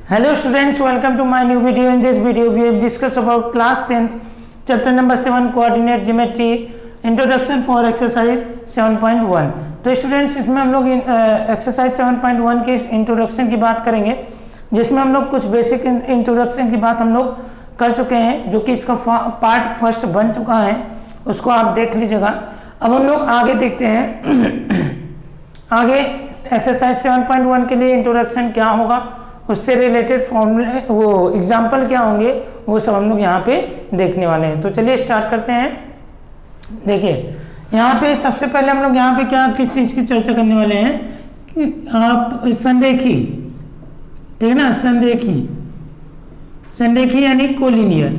Hello students, welcome to my new video. In this video we have discussed about class 10th chapter number 7 coordinate geometry introduction for exercise 7.1. तो students इसमें हम लोग exercise 7.1 के introduction की बात करेंगे, जिसमें हम लोग कुछ बेसिक इंट्रोडक्शन की बात हम लोग कर चुके हैं, जो कि इसका पार्ट फर्स्ट बन चुका है, उसको आप देख लीजिएगा। अब हम लोग आगे देखते हैं आगे एक्सरसाइज 7.1 के लिए इंट्रोडक्शन क्या होगा, उससे रिलेटेड फॉर्मूले वो एग्जाम्पल क्या होंगे, वो सब हम लोग यहाँ पे देखने वाले हैं। तो चलिए स्टार्ट करते हैं। देखिए यहाँ पे सबसे पहले हम लोग यहाँ पे किस चीज़ की चर्चा करने वाले हैं कि आप संरेखी, ठीक है ना, संरेखी यानी कोलिनियर।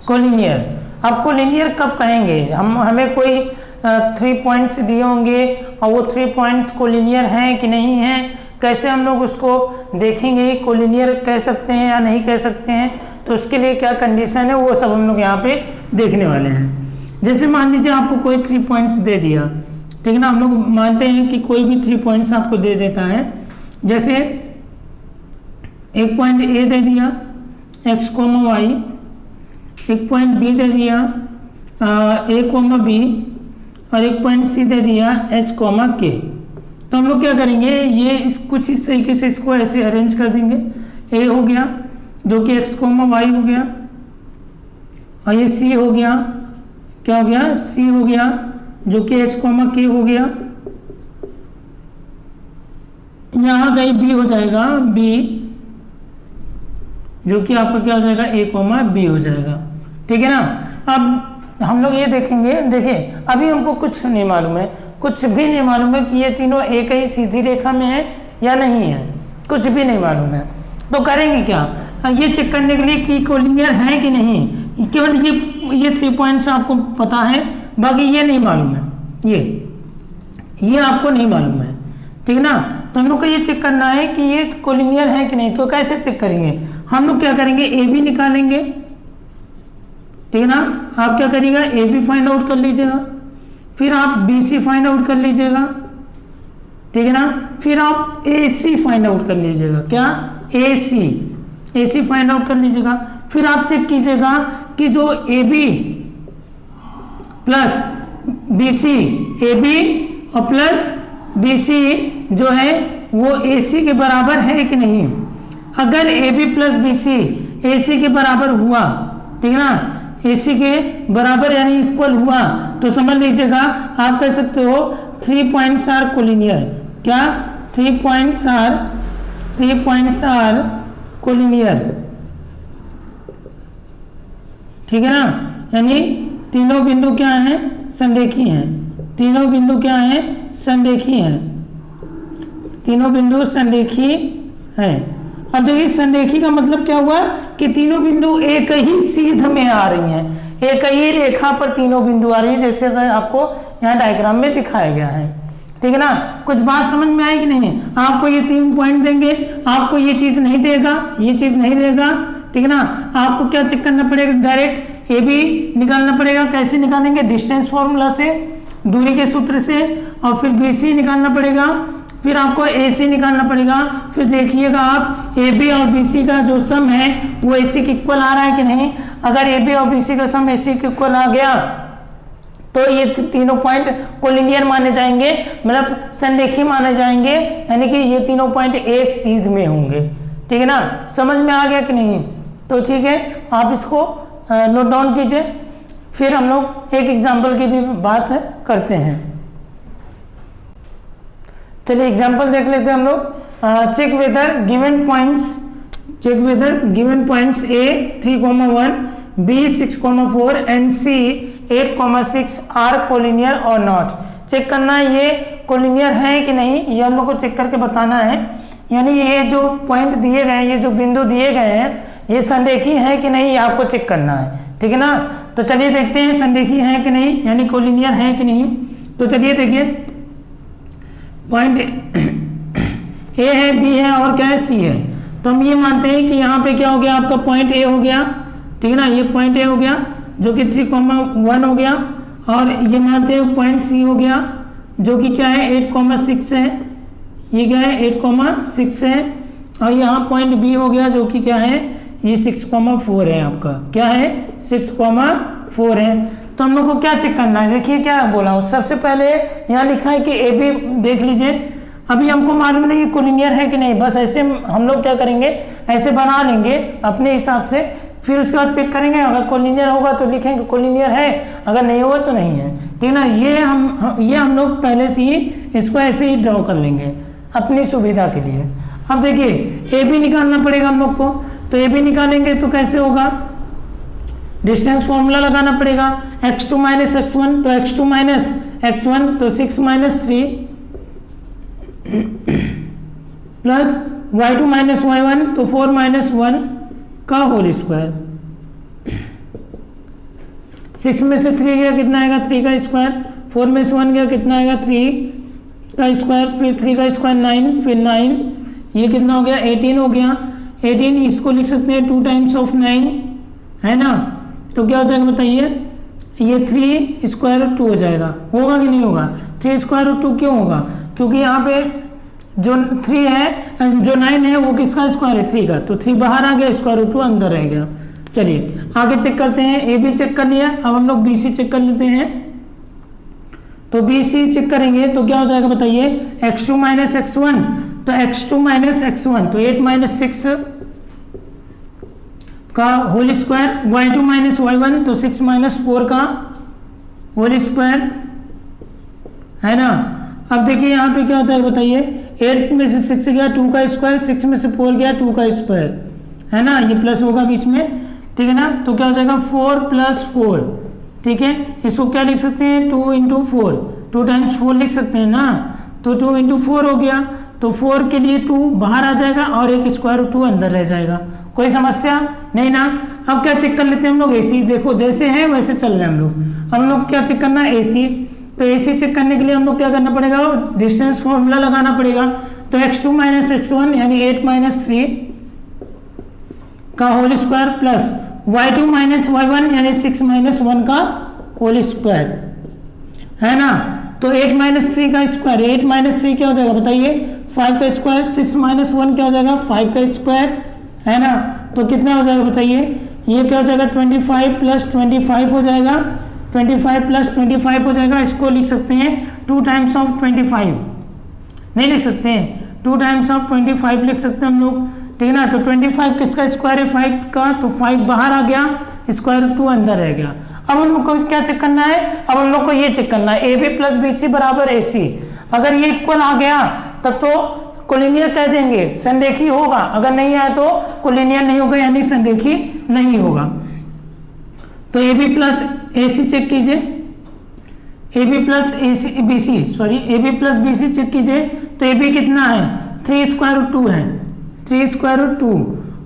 कोलिनियर, अब कोलिनियर कब कहेंगे हमें कोई 3 पॉइंट्स दिए होंगे और वो 3 पॉइंट्स कोलिनियर हैं कि नहीं हैं, कैसे हम लोग उसको देखेंगे, कोलिनियर कह सकते हैं या नहीं कह सकते हैं, तो उसके लिए क्या कंडीशन है वो सब हम लोग यहाँ पे देखने वाले हैं। जैसे मान लीजिए आपको कोई 3 पॉइंट्स दे दिया, ठीक है ना, हम लोग मानते हैं कि कोई भी 3 पॉइंट्स आपको दे देता है। जैसे एक पॉइंट ए दे दिया x, y, एक पॉइंट बी दे दिया a, b और एक पॉइंट सी दे दिया h, k। तो हम लोग क्या करेंगे, ये कुछ इस तरीके से इसको ऐसे अरेंज कर देंगे। a हो गया जो कि x, y हो गया, और ये c हो गया, क्या हो गया, c हो गया जो कि h, k हो गया। यहाँ गई b हो जाएगा, b जो कि आपका क्या हो जाएगा, a, b हो जाएगा, ठीक है ना। अब हम लोग ये देखेंगे, देखिए अभी हमको कुछ नहीं मालूम है, कुछ भी नहीं मालूम है कि ये तीनों एक ही सीधी रेखा में है या नहीं है, कुछ भी नहीं मालूम है। तो करेंगे क्या, ये चेक करने के लिए कि कोलिनियर है कि नहीं, केवल ये 3 पॉइंट्स आपको पता है, बाकी ये नहीं मालूम है, ये आपको नहीं मालूम है, ठीक है ना। तो हम लोग को ये चेक करना है कि ये कोलिनियर है कि नहीं। तो कैसे चेक करेंगे, हम लोग क्या करेंगे, ए बी निकालेंगे, ठीक है ना। आप क्या करिएगा, ए बी फाइंड आउट कर लीजिएगा, फिर आप बी सी फाइंड आउट कर लीजिएगा, ठीक है ना। फिर आप ए सी फाइंड आउट कर लीजिएगा, क्या, ए सी फाइंड आउट कर लीजिएगा। फिर आप चेक कीजिएगा कि जो A B plus B C, A B और प्लस बी सी जो है वो ए सी के बराबर है कि नहीं। अगर A B plus B C A C के बराबर हुआ, ठीक है ना, AC के बराबर यानी इक्वल हुआ, तो समझ लीजिएगा आप कह सकते हो 3 पॉइंट्स आर कोलिनियर। क्या, 3 पॉइंट्स आर कोलिनियर, ठीक है ना। यानी तीनों बिंदु क्या हैं, संरेखी हैं, तीनों बिंदु क्या हैं, संरेखी हैं, तीनों बिंदु संरेखी हैं। अब देखिए संरेखी का मतलब क्या हुआ कि तीनों बिंदु एक ही सीध में आ रही हैं, एक ही रेखा पर तीनों बिंदु आ रही है, जैसे आपको यहाँ डायग्राम में दिखाया गया है, ठीक है ना। कुछ बात समझ में आई कि नहीं, आपको ये 3 पॉइंट देंगे, आपको ये चीज़ नहीं देगा, ये चीज़ नहीं देगा, ठीक है ना। आपको क्या चेक करना पड़ेगा, डायरेक्ट ए बी निकालना पड़ेगा। कैसे निकालेंगे, डिस्टेंस फॉर्मूला से, दूरी के सूत्र से, और फिर बी सी निकालना पड़ेगा, फिर आपको ए सी निकालना पड़ेगा। फिर देखिएगा आप ए बी और बी सी का जो सम है वो ए सी के इक्वल आ रहा है कि नहीं। अगर ए बी और बी सी का सम ए सी के इक्वल आ गया तो ये तीनों पॉइंट कोलिनियर माने जाएंगे, मतलब संरेखी माने जाएंगे, यानी कि ये तीनों पॉइंट एक सीध में होंगे, ठीक है ना। समझ में आ गया कि नहीं, तो ठीक है, आप इसको नोट डाउन कीजिए। फिर हम लोग एक एग्जाम्पल की भी बात करते हैं। चलिए एग्जाम्पल देख लेते हैं हम लोग। Check whether given points A 3,1, B 6,4 and C 8,6 are collinear और नॉट। चेक करना है ये कोलिनियर है कि नहीं, ये हम लोग को चेक करके बताना है। यानी ये जो पॉइंट दिए गए हैं, ये जो बिंदु दिए गए हैं, ये संरेखी है कि नहीं, ये आपको चेक करना है, ठीक है ना। तो चलिए देखते हैं संरेखी है कि नहीं, यानी कोलिनियर है कि नहीं। तो चलिए देखिए, पॉइंट ए है, बी है और क्या है, सी है। तो हम ये मानते हैं कि यहाँ पे क्या हो गया, आपका पॉइंट ए हो गया, ठीक है ना, ये पॉइंट ए हो गया जो कि 3,1 हो गया, और ये मानते हैं पॉइंट सी हो गया जो कि क्या है 8,6 है, ये क्या है 8,6 है, और यहाँ पॉइंट बी हो गया जो कि क्या है ये 6,4 है आपका, क्या है 6,4 है। तो हम लोग को क्या चेक करना है, देखिए क्या बोला हूँ, सबसे पहले यहाँ लिखा है कि ए बी देख लीजिए। अभी हमको मालूम नहीं कि कोलिनियर है कि नहीं, बस ऐसे हम लोग क्या करेंगे, ऐसे बना लेंगे अपने हिसाब से, फिर उसके बाद चेक करेंगे, अगर कोलिनियर होगा तो लिखेंगे कोलिनियर है, अगर नहीं होगा तो नहीं है, ठीक ना। ये हम लोग पहले से ही इसको ऐसे ही ड्रॉ कर लेंगे अपनी सुविधा के लिए। अब देखिए ए बी निकालना पड़ेगा हम लोग को, तो ए बी निकालेंगे तो कैसे होगा, डिस्टेंस फॉर्मूला लगाना पड़ेगा, x2 माइनस x1, तो x2 माइनस x1 तो 6 minus 3 plus y2 minus y1 तो 4 माइनस 1 का होल स्क्वायर। 6 में से 3 गया कितना आएगा 3 का स्क्वायर, 4 में से 1 गया कितना आएगा 3 का स्क्वायर, फिर 3 का स्क्वायर 9, फिर 9, ये कितना हो गया 18 हो गया। 18 इसको लिख सकते हैं 2 टाइम्स ऑफ 9 है ना, तो क्या हो जाएगा बताइए, ये 3 स्क्वायर रूट 2 हो जाएगा, होगा कि नहीं होगा, 3 स्क्वायर रूट 2 क्यों होगा, क्योंकि यहाँ पे जो 3 है जो 9 है वो किसका स्क्वायर है 3 का, तो 3 बाहर आ गया, स्क्वायर रूट 2 अंदर रह गया। चलिए आगे चेक करते हैं, ए बी चेक कर लिया, अब हम लोग बी सी चेक कर लेते हैं। तो बी सी चेक करेंगे तो क्या हो जाएगा बताइए, x2 माइनस x1, तो x2 माइनस x1 तो 8 माइनस 6 का whole square, y2 minus y1 तो 6 माइनस 4 का होल स्क्वायर है ना। अब देखिए यहाँ पे क्या होता है बताइए, 8 में से 6 गया 2 का स्क्वायर, 6 में से 4 गया 2 का स्क्वायर है ना, ये प्लस होगा बीच में, ठीक है ना। तो क्या हो जाएगा 4 प्लस 4, ठीक है, इसको क्या लिख सकते हैं 2 इंटू 4, 2 टाइम्स 4 लिख सकते हैं ना, तो 2 इंटू 4 हो गया, तो 4 के लिए 2 बाहर आ जाएगा और एक स्क्वायर रूट 2 अंदर रह जाएगा, कोई समस्या नहीं ना। अब क्या चेक कर लेते हैं हम लोग एसी, देखो जैसे है वैसे चल रहे हैं हम लोग। अब हम लोग क्या चेक करना है एसी, तो एसी चेक करने के लिए हम लोग क्या करना पड़ेगा, डिस्टेंस फॉर्मूला लगाना पड़ेगा। तो x2 माइनस x1 यानी 8 माइनस 3 का whole square plus y2 minus y1 यानी 6 माइनस 1 का होल स्क्वायर है ना। तो 8 माइनस 3 का स्क्वायर, 8 माइनस 3 क्या हो जाएगा बताइए 5 का स्क्वायर, 6 माइनस 1 क्या हो जाएगा 5 का स्क्वायर है ना। तो कितना हो जाएगा बताइए, ये क्या हो जाएगा 25 प्लस 25 हो जाएगा, 25 प्लस 25 हो जाएगा, इसको लिख सकते हैं 2 टाइम्स ऑफ 25, नहीं लिख सकते हैं 2 टाइम्स ऑफ 25 लिख सकते हैं हम लोग, ठीक है ना। तो 25 किसका स्क्वायर है 5 का, तो 5 बाहर आ गया, स्क्वायर रूट 2 अंदर रह गया। अब हम लोग को क्या चेक करना है, अब हम लोग को ये चेक करना है A B plus B C बराबर ए सी, अगर ये इक्वल आ गया तब तो कोलिनियर कह देंगे, संरेखी होगा, अगर नहीं आया तो कोलिनियर नहीं होगा यानी संरेखी नहीं होगा। तो A B plus A C check कीजिए, A B plus A C B C sorry A B plus B C check कीजिए, तो ए बी कितना है 3 स्क्वायर रूट 2 है, 3 स्क्वायर रूट 2,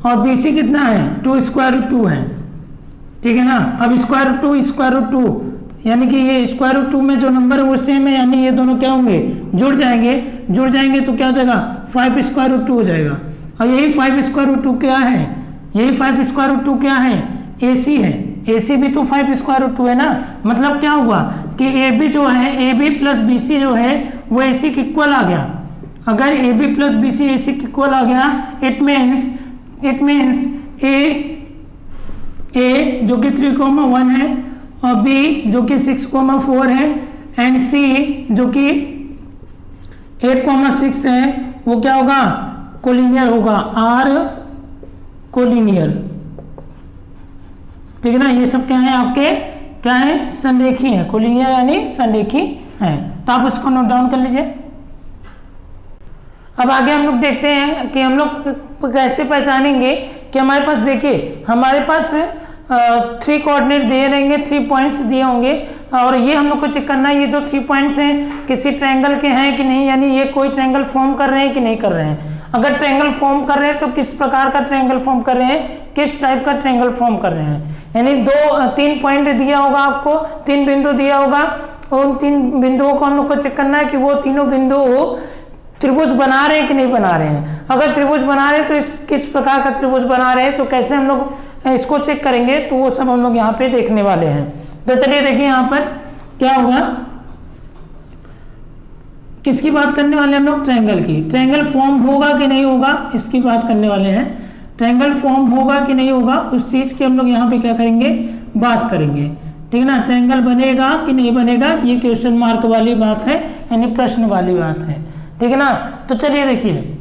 और बी सी कितना है 2 स्क्वायर रूट 2 है, ठीक है ना। अब स्क्वायर रूट 2 स्क्वायर रूट 2 यानी कि ये स्क्वायर रूट 2 में जो नंबर है वो सेम है, यानी ये दोनों क्या होंगे जुड़ जाएंगे तो क्या हो जाएगा 5 स्क्वायर रूट 2 हो जाएगा। और यही 5 स्क्वायर रूट 2 क्या है, यही 5 स्क्वायर रूट 2 क्या है ए सी है, ए सी भी तो 5 स्क्वायर रूट 2 है ना। मतलब क्या हुआ कि ए बी जो है A B plus B C जो है वो ए सी के इक्वल आ गया। अगर A B plus B C A C के इक्वल आ गया इट मीन्स ए जो कि 3,1 है और बी जो कि 6,4 है एंड सी जो कि 8,6 है वो क्या होगा कोलिनियर होगा, आर कोलिनियर, ठीक है ना। ये सब क्या है आपके क्या है संरेखी है, कोलिनियर यानी संरेखी है, तो आप उसको नोट डाउन कर लीजिए। अब आगे हम लोग देखते हैं कि हम लोग कैसे पहचानेंगे कि हमारे पास देखिए हमारे पास 3 कोऑर्डिनेट दिए रहेंगे, 3 पॉइंट्स दिए होंगे और ये हम लोग को चेक करना है ये जो 3 पॉइंट्स हैं किसी ट्रायंगल के हैं कि नहीं, यानी ये कोई ट्रायंगल फॉर्म कर रहे हैं कि नहीं कर रहे हैं। अगर ट्रायंगल फॉर्म कर रहे हैं तो किस प्रकार का ट्रायंगल फॉर्म कर रहे हैं, किस टाइप का ट्रायंगल फॉर्म कर रहे हैं। यानी 3 पॉइंट दिया होगा आपको, 3 बिंदु दिया होगा, उन 3 बिंदुओं को हम लोग को चेक करना है कि वो तीनों बिंदु त्रिभुज बना रहे हैं कि नहीं बना रहे हैं। अगर त्रिभुज बना रहे हैं तो किस प्रकार का त्रिभुज बना रहे हैं, तो कैसे हम लोग इसको चेक करेंगे, तो वो सब हम लोग यहाँ पे देखने वाले हैं। तो चलिए देखिए यहाँ पर क्या होगा, किसकी बात करने वाले हैं हम लोग? ट्रायंगल की। ट्रायंगल फॉर्म होगा कि नहीं होगा इसकी बात करने वाले हैं। ट्रायंगल फॉर्म होगा कि नहीं होगा उस चीज़ की हम लोग यहाँ पे क्या करेंगे? बात करेंगे। ठीक है ना। ट्रायंगल बनेगा कि नहीं बनेगा ये क्वेश्चन मार्क वाली बात है, यानी प्रश्न वाली बात है। ठीक है ना। तो चलिए देखिए,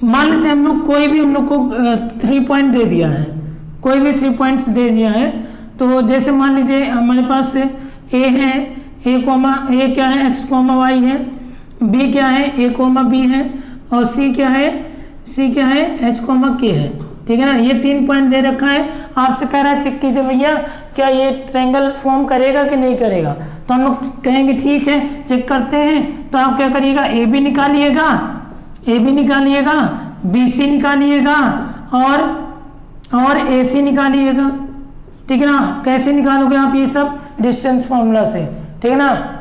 मान लेते हैं हम लोग कोई भी हम लोग को 3 पॉइंट दे दिया है, कोई भी 3 पॉइंट्स दे दिया है। तो जैसे मान लीजिए हमारे पास ए है, ए क्या है? x, y है। b क्या है? a, b है। और c क्या है? h, k है। ठीक है ना। ये 3 पॉइंट दे रखा है। आपसे कह रहा है चेक कीजिए भैया क्या ये ट्रायंगल फॉर्म करेगा कि नहीं करेगा। तो हम लोग कहेंगे ठीक है चेक करते हैं। तो आप क्या करिएगा? ए बी निकालिएगा, बी सी निकालिएगा और ए सी निकालिएगा। ठीक है ना। कैसे निकालोगे आप? ये सब डिस्टेंस फॉर्मूला से। ठीक है ना।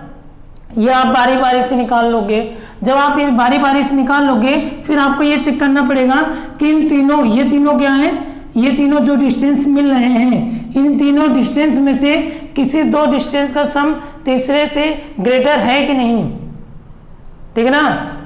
ये आप बारी बारी से निकाल लोगे। जब आप ये बारी बारी से निकाल लोगे फिर आपको ये चेक करना पड़ेगा कि इन तीनों, ये तीनों क्या है? ये तीनों जो डिस्टेंस मिल रहे हैं इन तीनों डिस्टेंस में से किसी 2 डिस्टेंस का सम तीसरे से ग्रेटर है कि नहीं। ठीक है ना।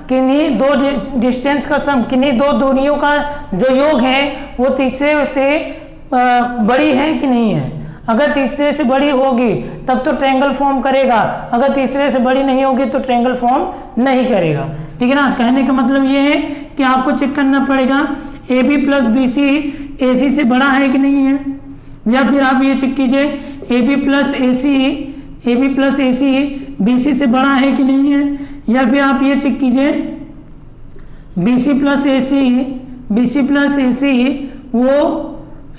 किन्हीं 2 डिस्टेंस का सम, किन्हीं 2 दूरियों का जो योग है वो तीसरे से बड़ी है कि नहीं है। अगर तीसरे से बड़ी होगी तब तो ट्रायंगल फॉर्म करेगा, अगर तीसरे से बड़ी नहीं होगी तो ट्रायंगल फॉर्म नहीं करेगा। ठीक है ना। कहने का मतलब ये है कि आपको चेक करना पड़ेगा A B plus B C A C से बड़ा है कि नहीं है, या फिर आप ये चेक कीजिए A B plus A C B C से बड़ा है कि नहीं है, या फिर आप ये चेक कीजिए बी सी प्लस ए सी वो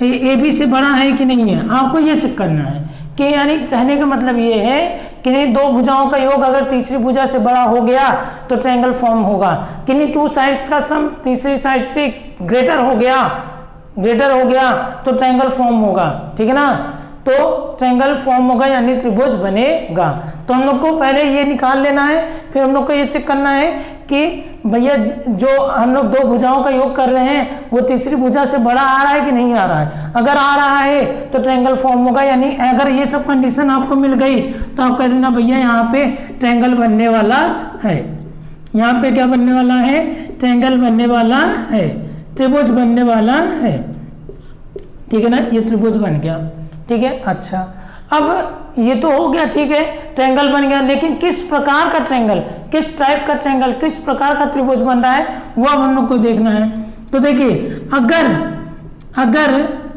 ए बी से बड़ा है कि नहीं है। आपको ये चेक करना है कि यानी कहने का मतलब ये है कि 2 भुजाओं का योग अगर तीसरी भुजा से बड़ा हो गया तो ट्रायंगल फॉर्म होगा। कि 2 साइड्स का सम तीसरी साइड से ग्रेटर हो गया तो ट्रायंगल फॉर्म होगा। ठीक है ना। तो ट्रायंगल फॉर्म होगा यानी त्रिभुज बनेगा। तो हम लोग को पहले ये निकाल लेना है, फिर हम लोग को ये चेक करना है कि भैया जो हम लोग 2 भुजाओं का योग कर रहे हैं वो तीसरी भुजा से बड़ा आ रहा है कि नहीं आ रहा है। अगर आ रहा है तो ट्रायंगल फॉर्म होगा। यानी अगर ये सब कंडीशन आपको मिल गई तो आप कह देना भैया यहाँ पे ट्रायंगल बनने वाला है, यहाँ पे क्या बनने वाला है? ट्रायंगल बनने वाला है, त्रिभुज बनने वाला है। ठीक है ना। ये त्रिभुज बन गया। ठीक है। अच्छा, अब ये तो हो गया। ठीक है, ट्रायंगल बन गया, लेकिन किस प्रकार का ट्रायंगल, किस टाइप का ट्रायंगल, किस प्रकार का त्रिभुज बन रहा है वो अब हम लोग को देखना है। तो देखिए अगर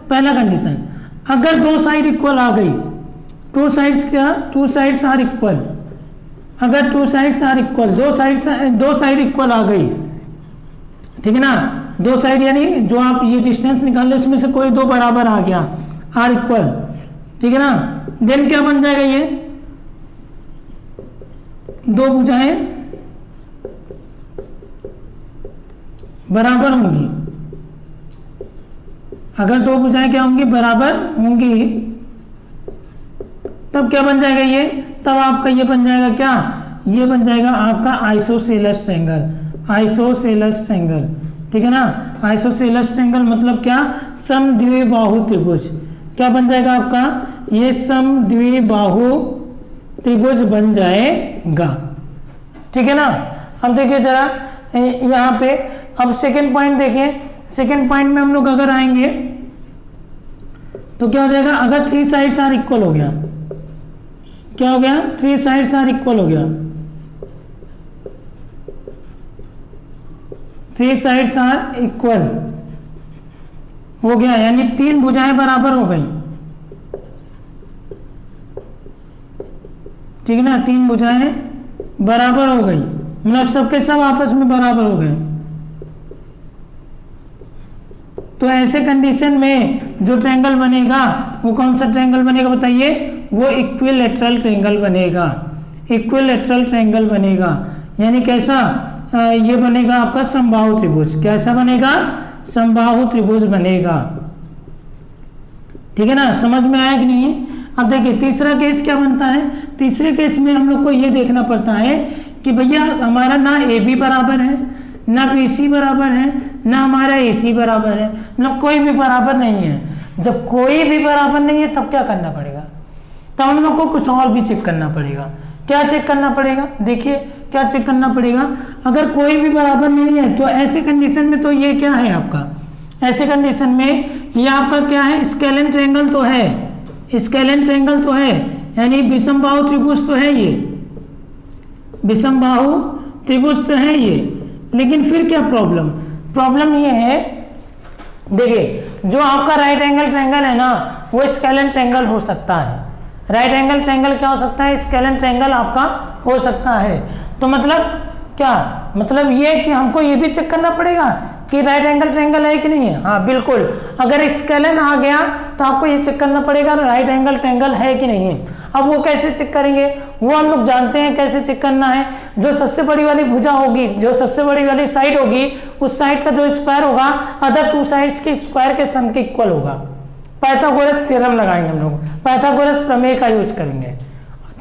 पहला कंडीशन, अगर 2 साइड इक्वल आ गई, 2 साइड्स आर इक्वल, अगर 2 sides are equal, 2 side equal आ गई। ठीक है ना। 2 साइड यानी जो आप ये डिस्टेंस निकाल ले उसमें से कोई 2 बराबर आ गया, आर इक्वल। ठीक है ना। देन क्या बन जाएगा? ये 2 भुजाएं बराबर होंगी। अगर 2 भुजाएं क्या होंगी? बराबर होंगी। तब क्या बन जाएगा? ये तब आपका ये बन जाएगा क्या? ये बन जाएगा आपका आइसोसेलेस ट्रायंगल। ठीक है ना। आइसोसेलेस ट्रायंगल मतलब क्या? समद्विबाहु त्रिभुज। क्या बन जाएगा आपका? ये समद्विबाहु त्रिभुज बन जाएगा। ठीक है ना। अब देखिए जरा यहाँ पे, अब सेकंड पॉइंट देखिए। सेकंड पॉइंट में हम लोग अगर आएंगे तो क्या हो जाएगा? अगर 3 साइड्स आर इक्वल हो गया, क्या हो गया? 3 साइड्स आर इक्वल हो गया, 3 साइड्स आर इक्वल हो गया, यानी 3 भुजाएं बराबर हो गई। ठीक है ना। 3 भुजाएं बराबर हो गई, मतलब सबके सब आपस में बराबर हो गए। तो ऐसे कंडीशन में जो ट्रायंगल बनेगा वो कौन सा ट्रायंगल बनेगा बताइए? वो इक्विलैटरल ट्रायंगल बनेगा। इक्विलैटरल ट्रायंगल बनेगा यानी कैसा? ये बनेगा आपका समबाहु त्रिभुज। कैसा बनेगा? समबाहु त्रिभुज बनेगा। ठीक है ना। समझ में आया कि नहीं? अब देखिए तीसरा केस क्या बनता है। तीसरे केस में हम लोग को ये देखना पड़ता है कि भैया हमारा ना ए बी बराबर है, ना बी सी बराबर है, ना हमारा ए सी बराबर है, मतलब कोई भी बराबर नहीं है। जब कोई भी बराबर नहीं है तब क्या करना पड़ेगा? तो हम लोग को कुछ और भी चेक करना पड़ेगा। क्या चेक करना पड़ेगा, देखिए क्या चेक करना पड़ेगा, अगर कोई भी बराबर नहीं है तो ऐसे कंडीशन में तो ये क्या है आपका, ऐसे कंडीशन में ये आपका क्या है, स्केलेन ट्रायंगल तो है, स्केलेन ट्रायंगल तो है, यानी विषमबाहु त्रिभुज तो है, ये विषमबाहु त्रिभुज तो है ये। लेकिन फिर क्या प्रॉब्लम, प्रॉब्लम ये है, देखिए जो आपका राइट एंगल ट्रायंगल है ना वो स्केलेन ट्रायंगल हो सकता है। राइट एंगल ट्रायंगल क्या हो सकता है, स्केलेन ट्रायंगल आपका हो सकता है। तो मतलब क्या, मतलब ये कि हमको ये भी चेक करना पड़ेगा कि राइट एंगल ट्रायंगल है कि नहीं है। हाँ बिल्कुल, अगर स्केलेन आ गया तो आपको ये चेक करना पड़ेगा राइट एंगल ट्रायंगल है कि नहीं है। अब वो कैसे चेक करेंगे, वो हम लोग जानते हैं कैसे चेक करना है। जो सबसे बड़ी वाली भुजा होगी, जो सबसे बड़ी वाली साइड होगी, उस साइड का जो स्क्वायर होगा अदर टू साइड्स के स्क्वायर के सम के इक्वल होगा। पाइथागोरस थ्योरम लगाएंगे हम लोग, पाइथागोरस प्रमेय का यूज करेंगे,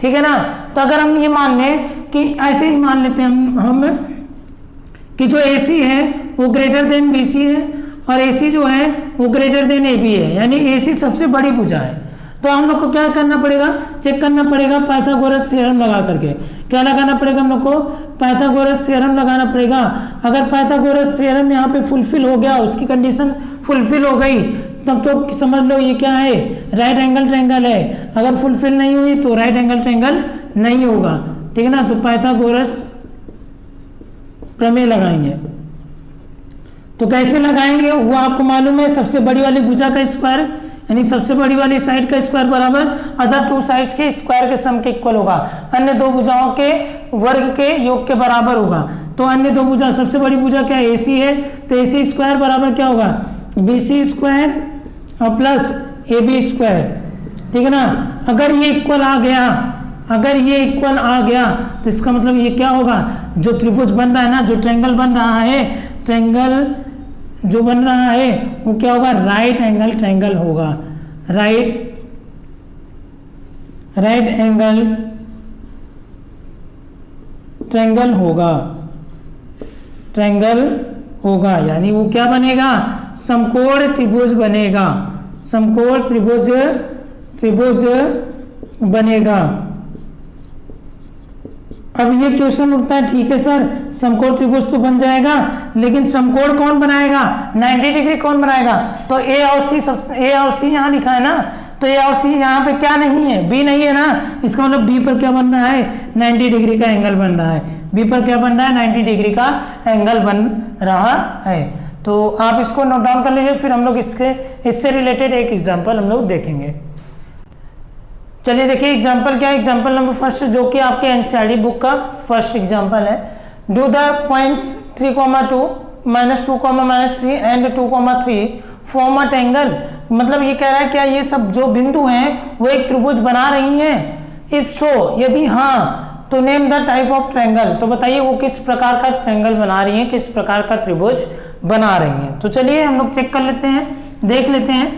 ठीक है ना। तो अगर हम ये मान लें कि ऐसे ही मान लेते हैं हम कि जो AC है वो ग्रेटर देन BC है और AC जो है वो ग्रेटर देन AB है, यानी AC सबसे बड़ी भुजा है। तो हम लोग को क्या करना पड़ेगा, चेक करना पड़ेगा पाइथागोरस थ्योरम लगा करके। क्या लगाना पड़ेगा हम लोग को, पाइथागोरस थ्योरम लगाना पड़ेगा। अगर पाइथागोरस थ्योरम यहाँ पे फुलफिल हो गया, उसकी कंडीशन फुलफिल हो गई, तब तो समझ लो ये क्या है, राइट एंगल ट्रायंगल है। अगर फुलफिल नहीं हुई तो राइट एंगल ट्रायंगल नहीं होगा, ठीक है ना। तो पाइथागोरस प्रमेय लगाएंगे। तो कैसे लगाएंगे वो आपको मालूम है, सबसे बड़ी वाली भुजा का स्क्वायर यानी सबसे बड़ी वाली साइड का स्क्वायर बराबर अदर टू साइड्स के स्क्वायर के सम के इक्वल होगा, अन्य दो भुजाओं के वर्ग के योग के बराबर होगा। तो अन्य दो भुजा, सबसे बड़ी भुजा क्या है, AC है, तो AC स्क्वायर बराबर क्या होगा, BC स्क्वायर और प्लस AB स्क्वायर, ठीक है ना। अगर ये इक्वल आ गया, अगर ये इक्वल आ गया तो इसका मतलब ये क्या होगा, जो त्रिभुज बन रहा है ना, जो ट्रायंगल बन रहा है, ट्रायंगल जो बन रहा है वो क्या होगा, राइट एंगल ट्रायंगल होगा। राइट एंगल ट्रायंगल होगा, ट्रायंगल होगा, यानी वो क्या बनेगा, समकोण त्रिभुज बनेगा, समकोण त्रिभुज बनेगा। अब ये क्वेश्चन उठता है, ठीक है सर समकोण त्रिभुज तो बन जाएगा, लेकिन समकोण कौन बनाएगा, 90 डिग्री कौन बनाएगा। तो A और C यहाँ लिखा है ना, तो A और C यहाँ पे क्या नहीं है, B नहीं है ना, इसका मतलब B पर क्या बन रहा है, 90 डिग्री का एंगल बन रहा है। B पर क्या बन रहा है, 90 डिग्री का एंगल बन रहा है। तो आप इसको नोट डाउन कर लीजिए, फिर हम लोग इससे रिलेटेड एक एग्जाम्पल हम लोग देखेंगे। चलिए देखिए एग्जाम्पल क्या है, एग्जाम्पल नंबर फर्स्ट जो कि आपके NCERT बुक का फर्स्ट एग्जाम्पल है। Do the points 3,2 -2, -3 and 2,3 form a triangle. मतलब ये कह रहा है क्या ये सब जो बिंदु हैं वो एक त्रिभुज बना रही हैं, इफ सो यदि हाँ तो name the type of triangle. तो बताइए वो किस प्रकार का ट्रायंगल बना रही हैं, किस प्रकार का त्रिभुज बना रही हैं। तो चलिए हम लोग चेक कर लेते हैं, देख लेते हैं।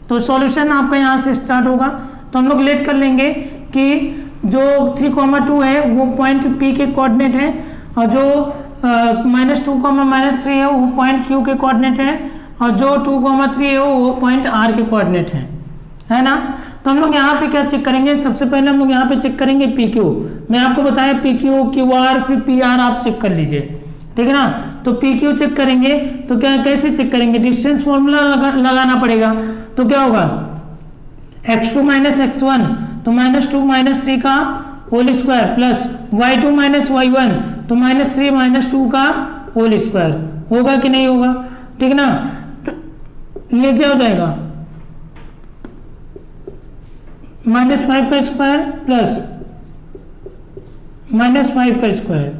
तो सॉल्यूशन आपका यहाँ से स्टार्ट होगा। तो हम लोग लेट कर लेंगे कि जो 3,2 है वो पॉइंट P के कोऑर्डिनेट है, और जो -2, -3 है वो पॉइंट Q के कोऑर्डिनेट है, और जो 2,3 है वो पॉइंट R के कोऑर्डिनेट है ना। तो हम लोग यहाँ पे क्या चेक करेंगे, सबसे पहले हम लोग यहाँ पे चेक करेंगे PQ। मैं आपको बताया PQ, QR फिर PR आप चेक कर लीजिए, ठीक है ना। तो PQ चेक करेंगे तो क्या कैसे चेक करेंगे, डिस्टेंस फॉर्मूला लगाना पड़ेगा। तो क्या होगा, x2 - x1 तो -2 -3 का whole square plus y2 - y1 तो -3 - 2 का होल स्क्वायर, होगा कि नहीं होगा, ठीक है ना। तो ये क्या हो जाएगा, -5 का स्क्वायर प्लस -5 का स्क्वायर,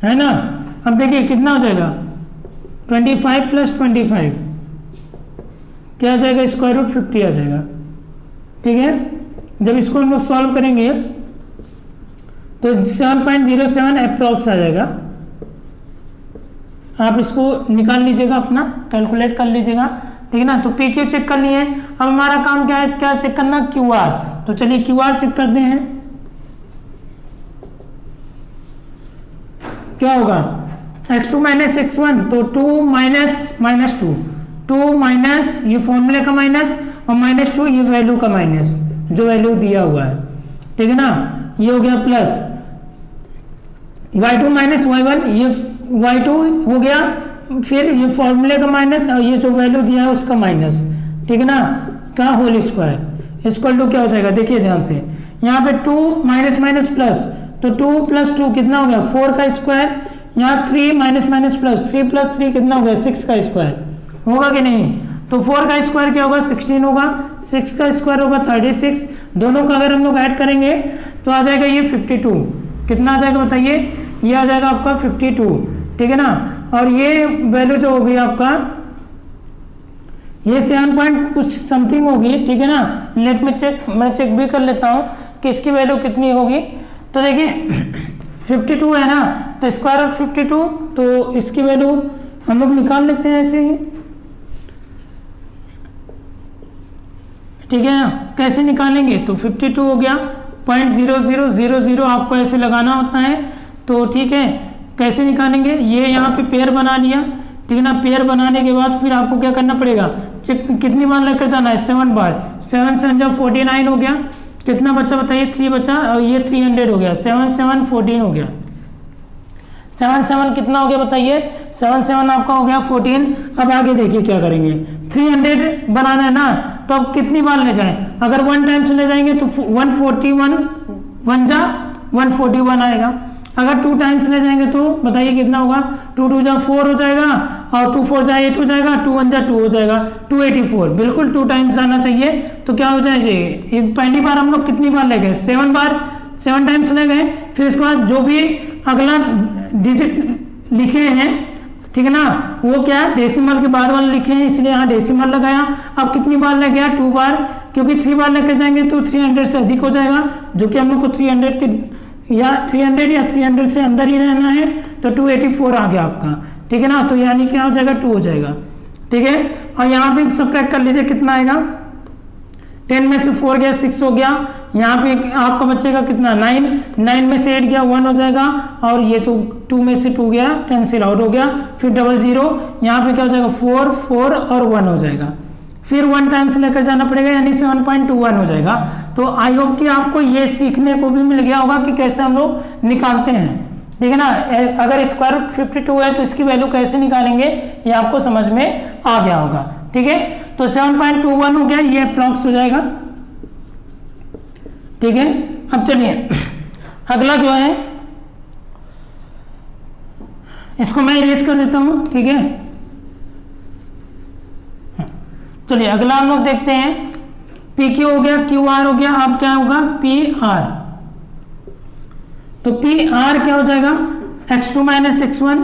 है ना। अब देखिए कितना हो जाएगा, 25 + 25 क्या आ जाएगा, स्क्वायर रूट 50 आ जाएगा, ठीक है। जब इसको हम लोग सॉल्व करेंगे तो 7.07 अप्रॉक्स आ जाएगा। आप इसको निकाल लीजिएगा, अपना कैलकुलेट कर लीजिएगा, ठीक है ना। तो PQ चेक कर लिए। अब हमारा काम क्या है, क्या चेक करना, QR। तो चलिए QR चेक करते हैं। क्या होगा, x2 - x1 तो 2 - -2, 2 माइनस ये फॉर्मूले का माइनस और -2 ये वैल्यू का माइनस, जो वैल्यू दिया हुआ है, ठीक है ना। ये हो गया प्लस y2 माइनस y1, ये y2 हो गया, फिर ये फॉर्मूले का माइनस और ये जो वैल्यू दिया है उसका माइनस, ठीक है ना, का होल स्क्वायर इक्वल टू क्या हो जाएगा, देखिए ध्यान से, यहाँ पे 2 माइनस माइनस प्लस, तो 2 + 2 कितना हो गया 4 का स्क्वायर, यहाँ 3 माइनस माइनस प्लस, 3 + 3 कितना हो गया 6 का स्क्वायर, होगा कि नहीं। तो 4 का स्क्वायर क्या होगा 16 होगा, 6 का स्क्वायर होगा 36, दोनों का अगर हम लोग ऐड करेंगे तो आ जाएगा ये 52, कितना आ जाएगा बताइए, ये आ जाएगा आपका 52, ठीक है ना। और ये वैल्यू जो होगी आपका ये 7 पॉइंट कुछ समथिंग होगी, ठीक है ना। लेट में चेक, मैं चेक भी कर लेता हूँ कि इसकी वैल्यू कितनी होगी। तो देखिए 52 है ना, तो स्क्वायर ऑफ 52, तो इसकी वैल्यू हम लोग निकाल लेते हैं ऐसे ही, ठीक है ना। कैसे निकालेंगे, तो 52 हो गया 0.0000 आपको ऐसे लगाना होता है, तो ठीक है। कैसे निकालेंगे, ये यहाँ पे पेयर बना लिया, ठीक है ना। पेयर बनाने के बाद फिर आपको क्या करना पड़ेगा, कितनी बार लेकर जाना है 7 बार, 7 से जब 49 हो गया, कितना बचा बताइए 3 बचा, और ये 300 हो गया, 7 7 14 हो गया, 7 7 कितना हो गया बताइए, 7 7 आपका हो गया 14। अब आगे देखिए क्या करेंगे, 300 बनाना है ना, तो अब कितनी बार ले जाएं, अगर 1 टाइम से ले जाएंगे तो 141 1 जा 141 आएगा, अगर 2 टाइम्स ले जाएंगे तो बताइए कितना होगा, 2 2 जा 4 हो जाएगा, और 2 4 जा 8 हो जाएगा, 2 1 जा 2 हो जाएगा, 284, बिल्कुल 2 टाइम्स आना चाहिए। तो क्या हो जाएगा, एक पहली बार हम लोग कितनी बार ले गए 7 बार, 7 टाइम्स ले गए, फिर इसके बाद जो भी अगला डिजिट लिखे हैं, ठीक है ना, वो क्या डेसिमल के बाद वाले लिखे हैं, इसलिए यहाँ डेसिमल लगाया। अब कितनी बार लग गया 2 बार, क्योंकि 3 बार लेकर जाएंगे तो 300 से अधिक हो जाएगा, जो कि हम लोग को 300 के या 300 से अंदर ही रहना है, तो 284 आ गया आपका, ठीक है ना। तो यानी क्या हो जाएगा 2 हो जाएगा, ठीक है। और यहाँ पे सब्ट्रैक्ट कर लीजिए कितना आएगा, 10 में से 4 गया 6 हो गया, यहाँ पे आपका बचेगा कितना 9, 9 में से 8 गया 1 हो जाएगा, और ये तो 2 में से 2 गया कैंसिल आउट हो गया, फिर 00, यहाँ पे क्या हो जाएगा 4 4 और 1 हो जाएगा, फिर 1 टाइम्स लेकर जाना पड़ेगा, यानी 7.21 हो जाएगा। तो आई होप कि आपको ये सीखने को भी मिल गया होगा कि कैसे हम लोग निकालते हैं, ठीक है ना। अगर स्क्वायर रूट 52 है तो इसकी वैल्यू कैसे निकालेंगे ये आपको समझ में आ गया होगा, ठीक है। तो 7.21 हो गया, ये अप्रॉक्स हो जाएगा, ठीक है। अब चलिए अगला जो है इसको मैं इरेज कर देता हूं, ठीक है। चलिए अगला हम लोग देखते हैं, पी क्यू हो गया, क्यू आर हो गया, अब क्या होगा पी आर। तो पी आर क्या हो जाएगा x2 माइनस x1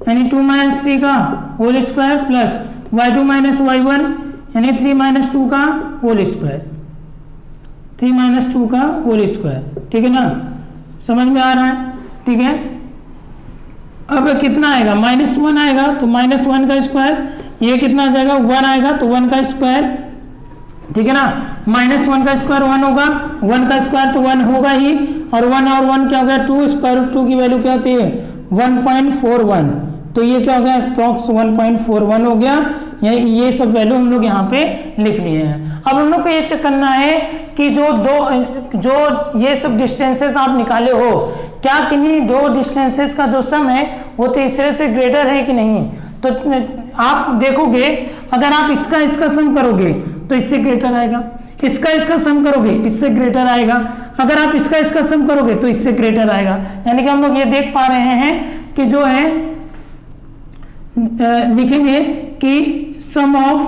यानी 2 माइनस 3 का whole square plus y2 minus y1 यानी 3 माइनस 2 का होल स्क्वायर, 3 माइनस 2 का होल स्क्वायर, ठीक है ना, समझ में आ रहा है, ठीक है। अब कितना आएगा -1 आएगा, तो -1 का स्क्वायर, ये कितना आ जाएगा 1 आएगा, तो 1 का स्क्वायर, ठीक है ना। -1 का स्क्वायर 1 होगा, 1 का स्क्वायर तो 1 होगा ही, और 1 और 1 क्या हो गया 2, स्क्वायर रूट 2 की वैल्यू क्या होती है 1.41, तो ये क्या हो गया अप्रॉक्स 1.41 हो गया। ये सब वैल्यू हम लोग यहाँ पे लिख लिए हैं। अब हम लोग को ये चेक करना है कि जो ये सब डिस्टेंसेस आप निकाले हो, क्या किन्हीं 2 डिस्टेंसेस का जो सम है वो तीसरे से ग्रेटर है कि नहीं। तो आप देखोगे अगर आप इसका सम करोगे तो इससे ग्रेटर आएगा, इसका सम करोगे इससे ग्रेटर आएगा, अगर आप इसका सम करोगे तो इससे ग्रेटर आएगा। यानी कि हम लोग ये देख पा रहे हैं कि जो है लिखेंगे कि sum of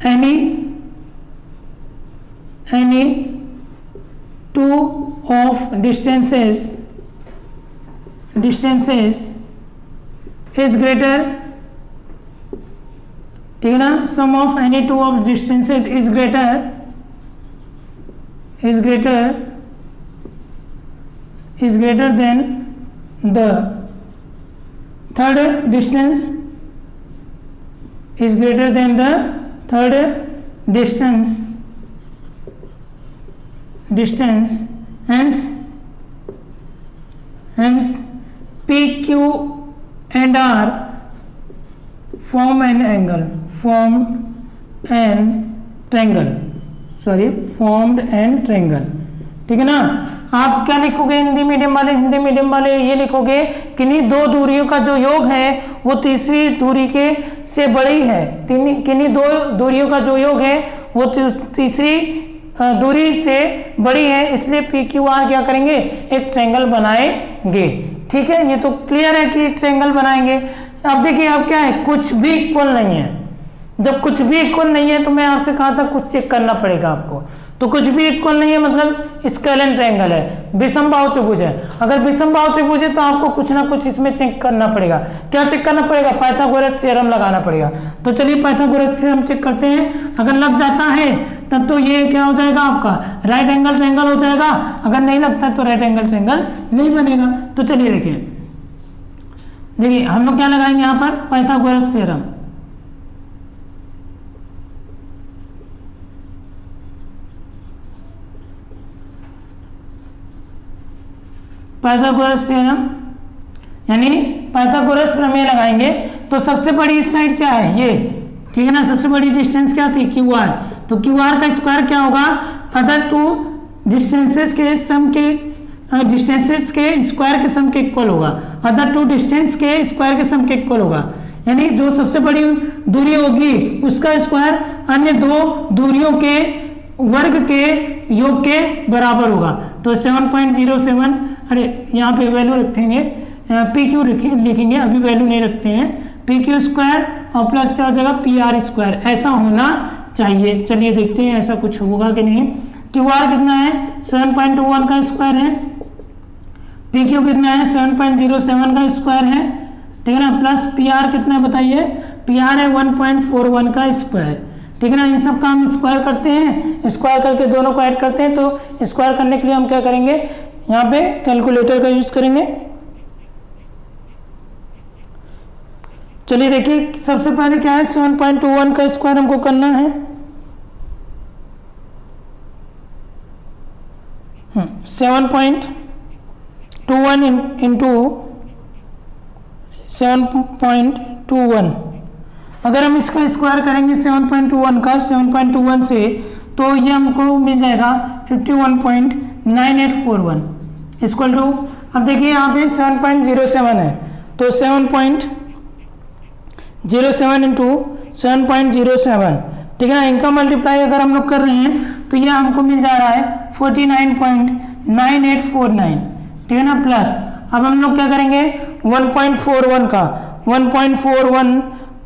any 2 of distances is greater, ठीक है ना, sum of any 2 of distances is greater than the third distance is greater than the third distance, hence P, Q and R form an angle, formed an triangle, formed an triangle. ठीक है ना। आप क्या लिखोगे Hindi medium वाले ये लिखोगे किन्हीं दो दूरियों का जो योग है वो तीसरी दूरी के से बड़ी है। किन्हीं दो दूरियों का जो योग है वो तीसरी दूरी से बड़ी है, इसलिए पी क्यू आर क्या करेंगे, एक ट्रायंगल बनाएंगे। ठीक है, ये तो क्लियर है कि एक ट्रायंगल बनाएंगे। अब देखिए अब क्या है, कुछ भी इक्वल नहीं है। जब कुछ भी इक्वल नहीं है तो मैं आपसे कहा था कुछ चेक करना पड़ेगा आपको। तो कुछ भी इक्वल नहीं है मतलब स्केलेन ट्रायंगल है, विषमबाहु त्रिभुज है। अगर विषमबाहु त्रिभुज है तो आपको कुछ ना कुछ इसमें चेक करना पड़ेगा। क्या चेक करना पड़ेगा, पाइथागोरस थ्योरम लगाना पड़ेगा। तो चलिए पाइथागोरस थ्योरम चेक करते हैं। अगर लग जाता है तब तो ये क्या हो जाएगा, आपका राइट एंगल ट्रायंगल हो जाएगा। अगर नहीं लगता तो राइट एंगल ट्रायंगल नहीं बनेगा। तो चलिए देखिए हम लोग क्या लगाएंगे यहाँ पर, पाइथागोरस थ्योरम। पाइथागोरस थ्योरम यानी पाइथागोरस प्रमेय लगाएंगे। तो सबसे बड़ी इस साइड क्या है, ये, ठीक है ना। सबसे बड़ी डिस्टेंस क्या थी, क्यू आर। तो क्यू आर का स्क्वायर क्या होगा, अदर टू डिस्टेंसेस के सम के डिस्टेंसेस के स्क्वायर के सम के इक्वल होगा। अदर टू डिस्टेंस के स्क्वायर के सम के इक्वल होगा, यानी जो सबसे बड़ी दूरी होगी उसका स्क्वायर अन्य दो दूरियों के वर्ग के योग के बराबर होगा। तो 7.07, अरे यहाँ पे वैल्यू रखेंगे, पी क्यू लिखेंगे, अभी वैल्यू नहीं रखते हैं। पी क्यू स्क्वायर और प्लस क्या हो जाएगा, पी आर स्क्वायर, ऐसा होना चाहिए। चलिए देखते हैं ऐसा कुछ होगा कि नहीं। क्यू आर कितना है, 7.21 का स्क्वायर है। पी क्यू कितना है, 7.07 का स्क्वायर है। ठीक है ना। प्लस पी आर कितना है बताइए, पी आर है 1.41 का स्क्वायर। ठीक है ना। इन सब का हम स्क्वायर करते हैं, स्क्वायर करके दोनों को ऐड करते हैं। तो स्क्वायर करने के लिए हम क्या करेंगे, यहाँ पे कैलकुलेटर का यूज करेंगे। चलिए देखिए सबसे पहले क्या है, 7.21 का स्क्वायर हमको करना है। 7.21 इंटू 7.21, अगर हम इसका स्क्वायर करेंगे 7.21 का 7.21 से, तो ये हमको मिल जाएगा 51.9841 इक्वल टू, अब देखिए यहाँ पे 7.07 है, तो 7.07 इंटू 7.07, ठीक है ना। इनका मल्टीप्लाई अगर हम लोग कर रहे हैं तो ये हमको मिल जा रहा है 49.9849, ठीक है ना। प्लस अब हम लोग क्या करेंगे, 1.41 का 1.41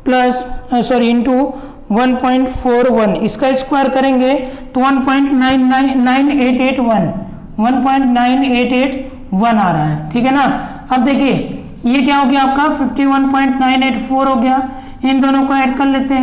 प्लस इंटू 1.41, इसका स्क्वायर करेंगे तो 1.9881 आ रहा है, ठीक है ना। अब देखिए ये क्या हो गया आपका 51.984 हो गया। इन दोनों को ऐड कर लेते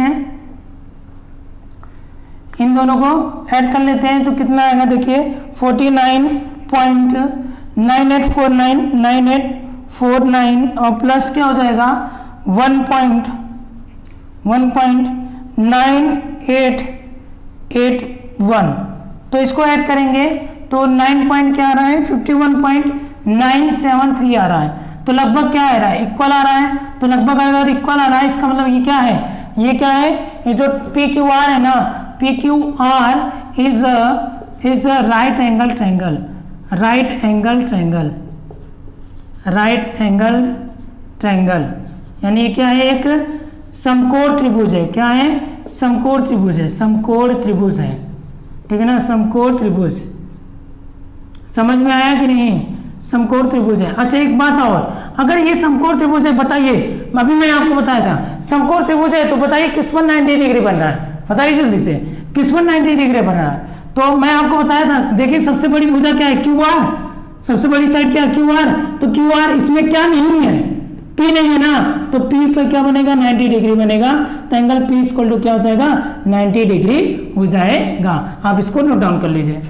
हैं, तो कितना आएगा देखिए 49.9849 और प्लस क्या हो जाएगा 1.9881, तो इसको ऐड करेंगे तो 9 पॉइंट क्या आ रहा है 51.973 आ रहा है। तो लगभग क्या आ रहा है, इक्वल आ रहा है। तो लगभग अगर इक्वल आ रहा है इसका मतलब ये क्या है, ये जो पी क्यू आर है ना, P Q R is right angle triangle, यानी क्या है, एक समकोण त्रिभुज है। क्या है, समकोण त्रिभुज है, ठीक है ना। समकोण त्रिभुज समझ में आया कि नहीं, समकोण त्रिभुज है। अच्छा एक बात और, अगर ये समकोण त्रिभुज है, बताइए, अभी मैंने आपको बताया था समकोण त्रिभुज है, तो बताइए किस पर 90 डिग्री बन रहा है, बताइए जल्दी से किस पर 90 डिग्री बन रहा है। तो मैं आपको बताया था, देखिए सबसे बड़ी भुजा क्या है, क्यू आर, सबसे बड़ी साइड क्या है, क्यू आर। तो क्यू आर इसमें क्या नहीं है, पी नहीं है ना, तो पी पर क्या बनेगा 90 डिग्री बनेगा। तो एंगल पी इक्वल टू क्या हो जाएगा 90 डिग्री हो जाएगा। आप इसको नोट डाउन कर लीजिए।